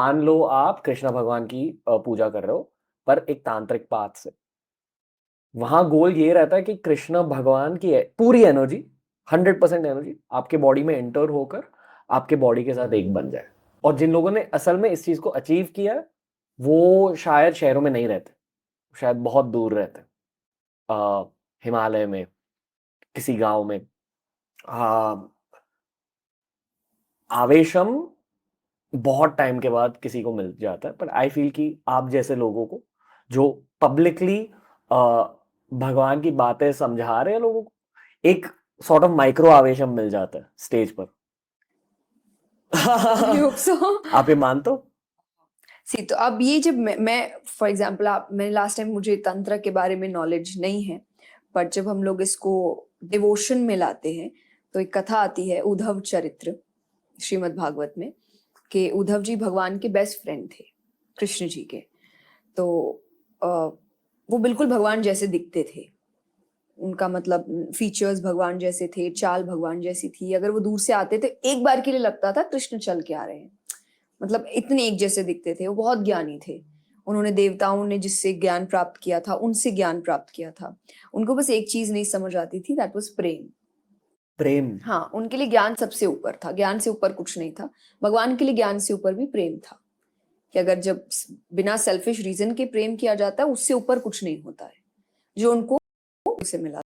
मान लो आप कृष्ण भगवान की पूजा कर रहे हो, पर एक तांत्रिक पाथ से। वहां गोल ये रहता है कि कृष्ण भगवान की पूरी एनर्जी, 100% एनर्जी आपके बॉडी में एंटर होकर आपके बॉडी के साथ एक बन जाए। और जिन लोगों ने असल में इस चीज को अचीव किया है, वो शायद शहरों में नहीं रहते, शायद बहुत दूर रहते, हिमालय में, किसी गांव में। आवेशम बहुत टाइम के बाद किसी को मिल जाता है, पर आई फील कि आप जैसे लोगों को जो पब्लिकली भगवान की बातें समझा रहे हैं लोगों को, एक सॉर्ट ऑफ माइक्रो आवेशम मिल जाता है स्टेज पर। I hope so. आप ये मानते हो? सी तो अब ये जब मैं फॉर एग्जांपल आप मैं लास्ट टाइम मुझे तंत्र के बारे में नॉलेज नहीं है, पर जब हम लोग इसको डिवोशन में लाते हैं तो एक कथा आती है उद्धव चरित्र श्रीमद् भागवत में, कि उद्धव जी भगवान के बेस्ट फ्रेंड थे कृष्ण जी के। तो वो बिल्कुल भगवान जैसे दिखते थे, उनका मतलब फीचर्स भगवान जैसे थे, चाल भगवान जैसी थी। अगर वो दूर से आते तो एक बार के लिए लगता था कृष्ण चल के आ रहे हैं, मतलब इतने एक जैसे दिखते थे। वो बहुत ज्ञानी थे, उन्होंने देवताओं ने जिससे ज्ञान प्राप्त किया था उनसे ज्ञान प्राप्त किया था। उनको बस एक चीज नहीं समझ आती थी, दैट वाज प्रेम। प्रेम। हाँ, उनके लिए ज्ञान सबसे ऊपर था, ज्ञान से ऊपर कुछ नहीं था। भगवान के लिए ज्ञान से ऊपर भी प्रेम था, कि अगर जब बिना सेल्फिश रीजन के प्रेम किया जाता है उससे ऊपर कुछ नहीं होता है, जो उनको उसे मिला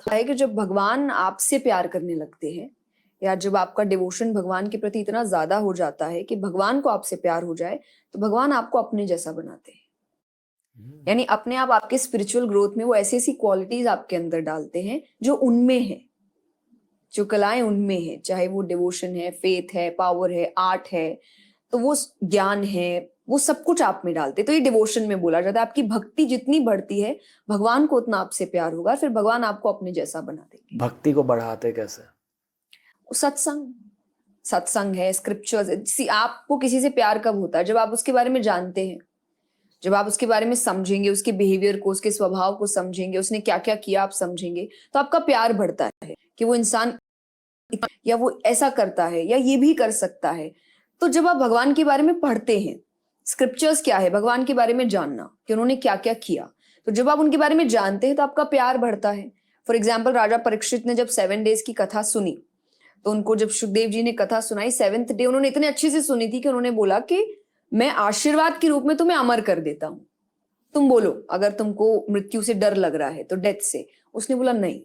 है। कि जब भगवान आपसे प्यार करने लगते हैं, या जब आपका डिवोशन भगवान के प्रति इतना ज्यादा हो जाता है कि भगवान को आपसे प्यार हो जाए, तो भगवान आपको अपने जैसा बनाते हैं। यानी अपने आप आपके स्पिरिचुअल ग्रोथ में वो ऐसी ऐसी क्वालिटीज आपके अंदर डालते हैं जो उनमें है, जो कलाएं उनमें है, चाहे वो डिवोशन है, फेथ है, पावर है, आर्ट है, तो वो ज्ञान है, वो सब कुछ आप में डालते। तो ये डिवोशन में बोला जाता है। आपकी भक्ति जितनी बढ़ती है, भगवान को उतना आपसे प्यार होगा, फिर भगवान आपको अपने जैसा बना देंगे। भक्ति को बढ़ाते कैसे? सत्संग, सत्संग है, स्क्रिप्चर्स। आपको किसी से प्यार कब होता है? जब आप उसके बारे में जानते हैं, जब आप उसके बारे में समझेंगे, उसके बिहेवियर को, उसके स्वभाव को समझेंगे, उसने क्या क्या किया आप समझेंगे, तो आपका प्यार बढ़ता है कि वो इंसान या वो ऐसा करता है या ये भी कर सकता है। तो जब आप भगवान के बारे में पढ़ते हैं, स्क्रिप्चर्स क्या है, भगवान के बारे में जानना कि उन्होंने क्या क्या किया, तो जब आप उनके बारे में जानते हैं तो आपका प्यार बढ़ता है। फॉर एग्जाम्पल, राजा परीक्षित ने जब 7 डेज की कथा सुनी, तो उनको जब सुखदेव जी ने कथा सुनाई 7th डे, उन्होंने इतने अच्छे से सुनी थी कि उन्होंने बोला कि मैं आशीर्वाद के रूप में तुम्हें अमर कर देता हूं, तुम बोलो अगर तुमको मृत्यु से डर लग रहा है तो, डेथ से। उसने बोला नहीं,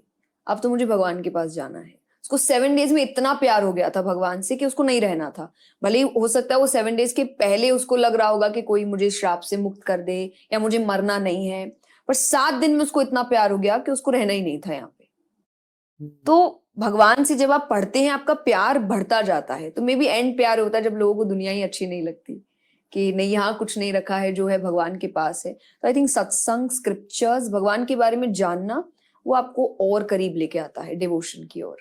अब तो मुझे भगवान के पास जाना है। उसको 7 डेज में इतना प्यार हो गया था भगवान से कि उसको नहीं रहना था। भले ही हो सकता है वो 7 डेज के पहले उसको लग रहा होगा कि कोई मुझे श्राप से मुक्त कर दे या मुझे मरना नहीं है, पर 7 दिन में उसको इतना प्यार हो गया कि उसको रहना ही नहीं था यहाँ पे। तो भगवान से जब आप पढ़ते हैं आपका प्यार बढ़ता जाता है। तो मे बी एंड प्यार होता है जब लोगों को दुनिया ही अच्छी नहीं लगती, कि नहीं यहाँ कुछ नहीं रखा है जो है भगवान के पास है। तो आई थिंक सत्संग, स्क्रिप्चर्स, भगवान के बारे में जानना, वो आपको और करीब लेके आता है डिवोशन की ओर।